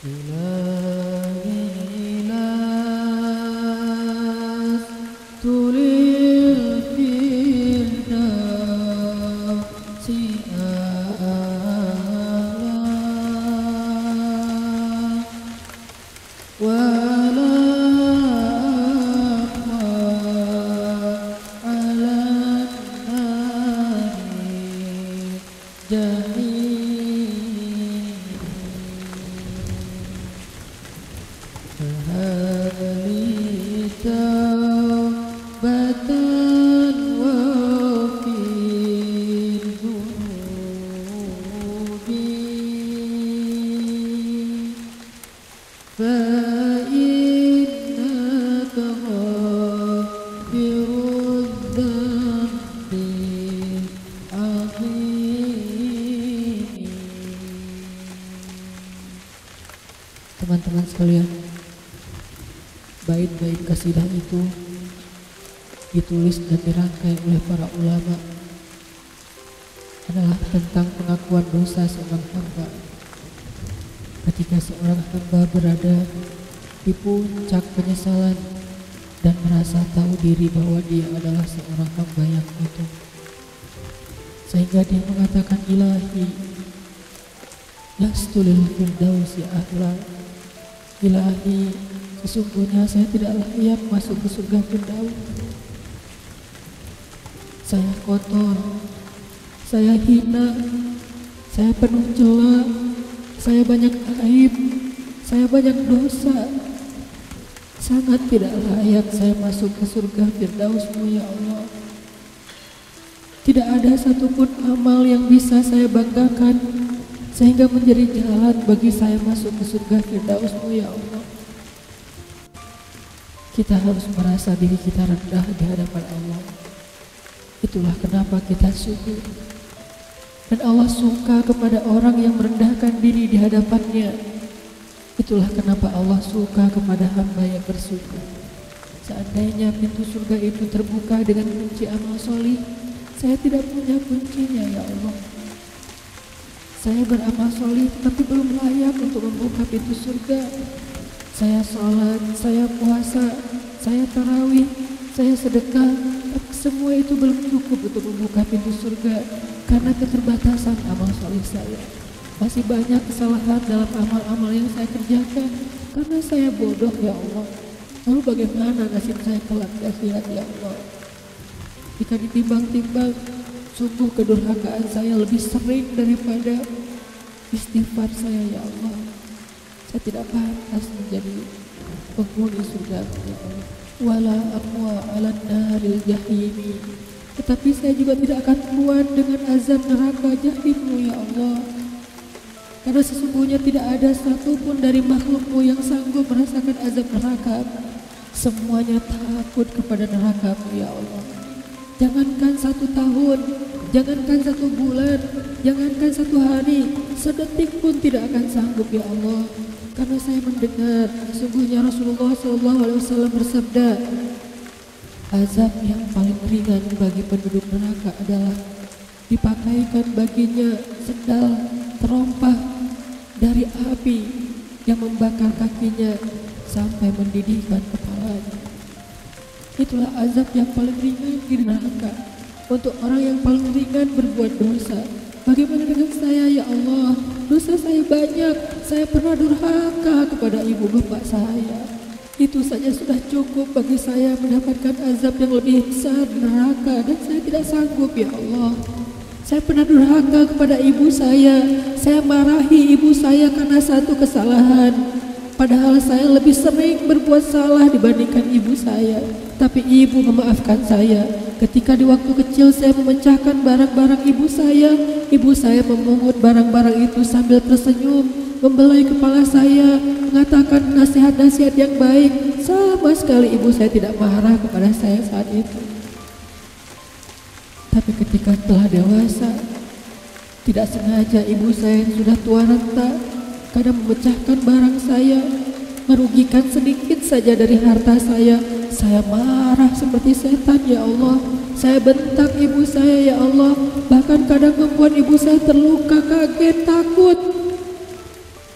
إلهي لست للفردوس أعلى ولا أقوى على النار جحيم فهل لي توبة وفي الذنوب فإنك غافر الذنب العظيم. Teman-teman sekalian, bait-bait kasidah itu ditulis dan dirangkai oleh para ulama adalah tentang pengakuan dosa seorang hamba. Ketika seorang hamba berada di puncak penyesalan dan merasa tahu diri bahwa dia adalah seorang hamba yang kotor, sehingga dia mengatakan, Ilahi lastu lil firdausi ahla. Ilahi, sesungguhnya saya tidak layak masuk ke surga Firdaus. Saya kotor, saya hina, saya penuh celah, saya banyak aib, saya banyak dosa. Sangat tidak layak saya masuk ke surga Firdaus-Mu ya Allah. Tidak ada satupun amal yang bisa saya banggakan sehingga menjadi jalan bagi saya masuk ke surga Firdaus-Mu ya Allah. Kita harus merasa diri kita rendah di hadapan Allah. Itulah kenapa kita syukur. Dan Allah suka kepada orang yang merendahkan diri di hadapannya. Itulah kenapa Allah suka kepada hamba yang bersyukur. Seandainya pintu surga itu terbuka dengan kunci amal solih, saya tidak punya kuncinya ya Allah. Saya beramal solih tapi belum layak untuk membuka pintu surga. Saya sholat, saya puasa, saya tarawih, saya sedekah, tapi semua itu belum cukup untuk membuka pintu surga karena keterbatasan amal solih saya. Masih banyak kesalahan dalam amal-amal yang saya kerjakan karena saya bodoh ya Allah. Lalu bagaimana nasib saya kelak di akhirat ya Allah? Jika ditimbang-timbang, sungguh kedurhakaan saya lebih sering daripada istighfar saya ya Allah. Saya tidak pantas menjadi penghuni surga ya Allah. Wala aqwa 'alan naril jahimi. Tetapi saya juga tidak akan kuat dengan azab neraka jahim-Mu ya Allah. Karena sesungguhnya tidak ada satupun dari makhluk-Mu yang sanggup merasakan azab neraka. Semuanya takut kepada neraka-Mu ya Allah. Jangankan 1 tahun, jangankan 1 bulan, jangankan 1 hari, sedetik pun tidak akan sanggup ya Allah. Karena saya mendengar sesungguhnya Rasulullah SAW bersabda, azab yang paling ringan bagi penduduk neraka adalah dipakaikan baginya sendal terompah dari api yang membakar kakinya sampai mendidihkan kepalanya. Itulah azab yang paling ringan di neraka untuk orang yang paling ringan berbuat dosa. Bagaimana dengan saya ya Allah? Dosa saya banyak. Saya pernah durhaka kepada ibu bapak saya. Itu saja sudah cukup bagi saya mendapatkan azab yang lebih besar di neraka, dan saya tidak sanggup ya Allah. Saya pernah durhaka kepada ibu saya. Saya marahi ibu saya karena satu kesalahan. Padahal saya lebih sering berbuat salah dibandingkan ibu saya. Tapi ibu memaafkan saya. Ketika di waktu kecil saya memecahkan barang-barang ibu saya memungut barang-barang itu sambil tersenyum, membelai kepala saya, mengatakan nasihat-nasihat yang baik. Sama sekali ibu saya tidak marah kepada saya saat itu. Tapi ketika telah dewasa, tidak sengaja ibu saya yang sudah tua renta kadang memecahkan barang saya, merugikan sedikit saja dari harta saya. Saya marah seperti setan ya Allah. Saya bentak ibu saya ya Allah. Bahkan kadang membuat ibu saya terluka, kaget, takut.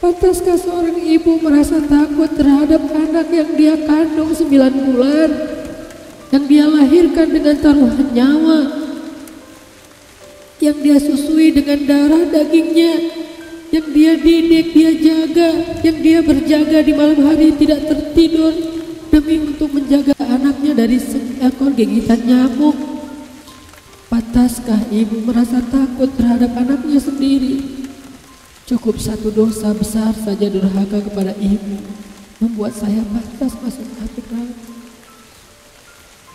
Pantaskah seorang ibu merasa takut terhadap anak yang dia kandung 9 bulan, yang dia lahirkan dengan taruhan nyawa, yang dia susui dengan darah dagingnya, yang dia didik, dia jaga, yang dia berjaga di malam hari tidak tertidur demi untuk menjaga anaknya dari seekor gigitan nyamuk. Pantaskah ibu merasa takut terhadap anaknya sendiri? Cukup satu dosa besar saja durhaka kepada ibu membuat saya pantas masuk api neraka.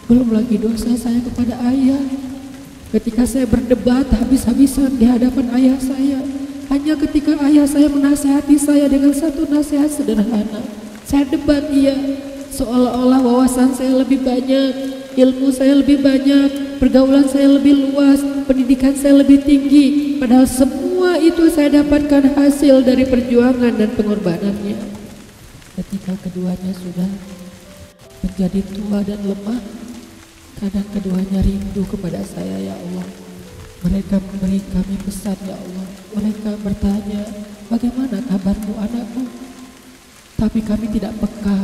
Belum lagi dosa saya kepada ayah. Ketika saya berdebat habis-habisan di hadapan ayah saya, hanya ketika ayah saya menasihati saya dengan satu nasihat sederhana, saya debat ia, seolah-olah wawasan saya lebih banyak, ilmu saya lebih banyak, pergaulan saya lebih luas, pendidikan saya lebih tinggi, padahal semua itu saya dapatkan hasil dari perjuangan dan pengorbanannya. Ketika keduanya sudah menjadi tua dan lemah, kadang keduanya rindu kepada saya, ya Allah. Mereka memberi kami pesan, ya Allah. Mereka bertanya, bagaimana kabarmu anakku? Tapi kami tidak peka.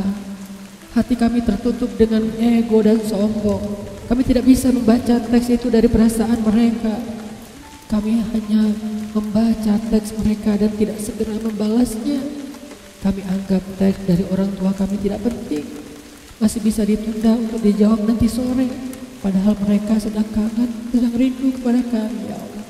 Hati kami tertutup dengan ego dan sombong. Kami tidak bisa membaca teks itu dari perasaan mereka. Kami hanya membaca teks mereka dan tidak segera membalasnya. Kami anggap teks dari orang tua kami tidak penting, masih bisa ditunda untuk dijawab nanti sore. Padahal mereka sedang kangen, sedang rindu kepada kami, ya Allah.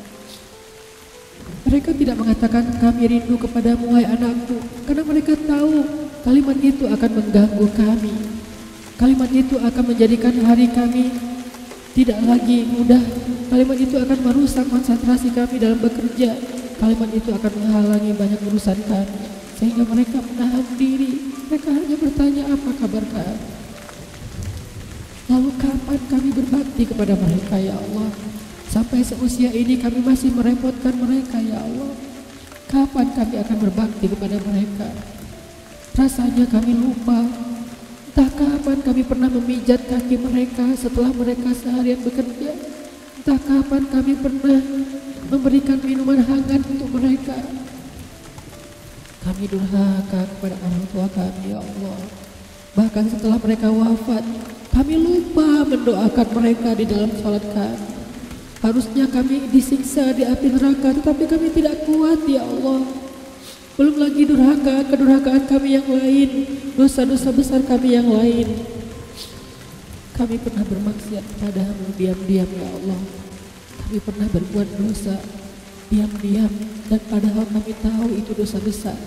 Mereka tidak mengatakan kami rindu kepadamu, wahai anakku, karena mereka tahu kalimat itu akan mengganggu kami. Kalimat itu akan menjadikan hari kami tidak lagi mudah. Kalimat itu akan merusak konsentrasi kami dalam bekerja. Kalimat itu akan menghalangi banyak urusan kami, sehingga mereka menahan diri. Mereka hanya bertanya, apa kabar kami? Lalu kapan kami berbakti kepada mereka, ya Allah? Sampai seusia ini kami masih merepotkan mereka, ya Allah. Kapan kami akan berbakti kepada mereka? Rasanya kami lupa. Entah kapan kami pernah memijat kaki mereka setelah mereka seharian bekerja. Entah kapan kami pernah memberikan minuman hangat untuk mereka. Kami durhaka kepada orang tua kami, ya Allah. Bahkan setelah mereka wafat, kami lupa mendoakan mereka di dalam salat kami. Harusnya kami disiksa di api neraka, tetapi kami tidak kuat, ya Allah. Belum lagi durhaka, kedurhakaan kami yang lain, dosa-dosa besar kami yang lain. Kami pernah bermaksiat padamu diam-diam, ya Allah. Kami pernah berbuat dosa diam-diam, dan padahal kami tahu itu dosa besar.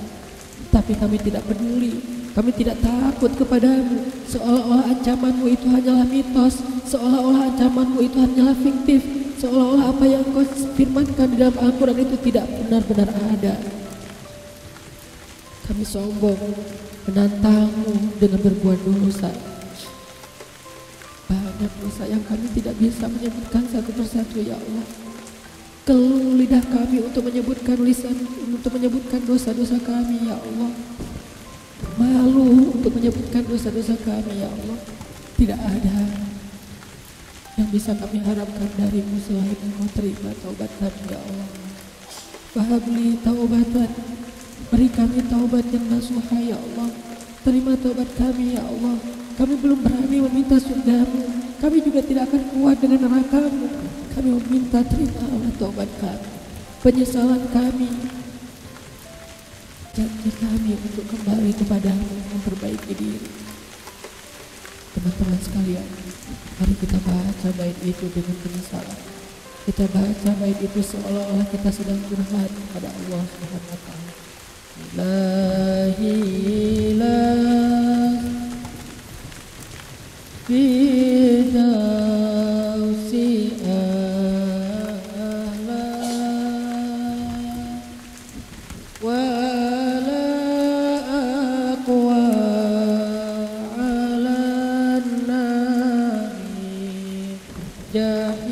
Tapi kami tidak peduli. Kami tidak takut kepadamu, seolah-olah ancamanmu itu hanyalah mitos, seolah-olah ancamanmu itu hanyalah fiktif, seolah-olah apa yang kau firmankan di dalam Al-Quran itu tidak benar-benar ada. Kami sombong, menantangmu dengan berbuat dosa. Banyak dosa yang kami tidak bisa menyebutkan satu persatu, ya Allah. Keluh lidah kami untuk menyebutkan dosa-dosa kami, ya Allah. Malu untuk menyebutkan dosa-dosa kami, ya Allah. Tidak ada yang bisa kami harapkan darimu selain Engkau terima taubat kami, ya Allah. Fahabli taubatan, beri kami taubat yang nasuha, ya Allah. Terima taubat kami, ya Allah. Kami belum berani meminta surgamu, kami juga tidak akan kuat dengan nerakamu. Kami meminta terimalah taubat kami, penyesalan kami, janji kami untuk kembali kepadamu, memperbaiki diri. Teman-teman sekalian, mari kita baca bait itu dengan penyesalan. Kita baca bait itu seolah-olah kita sedang curhat kepada Allah Subhanahu wa taala. La ilaha fidausi ahla wa jahil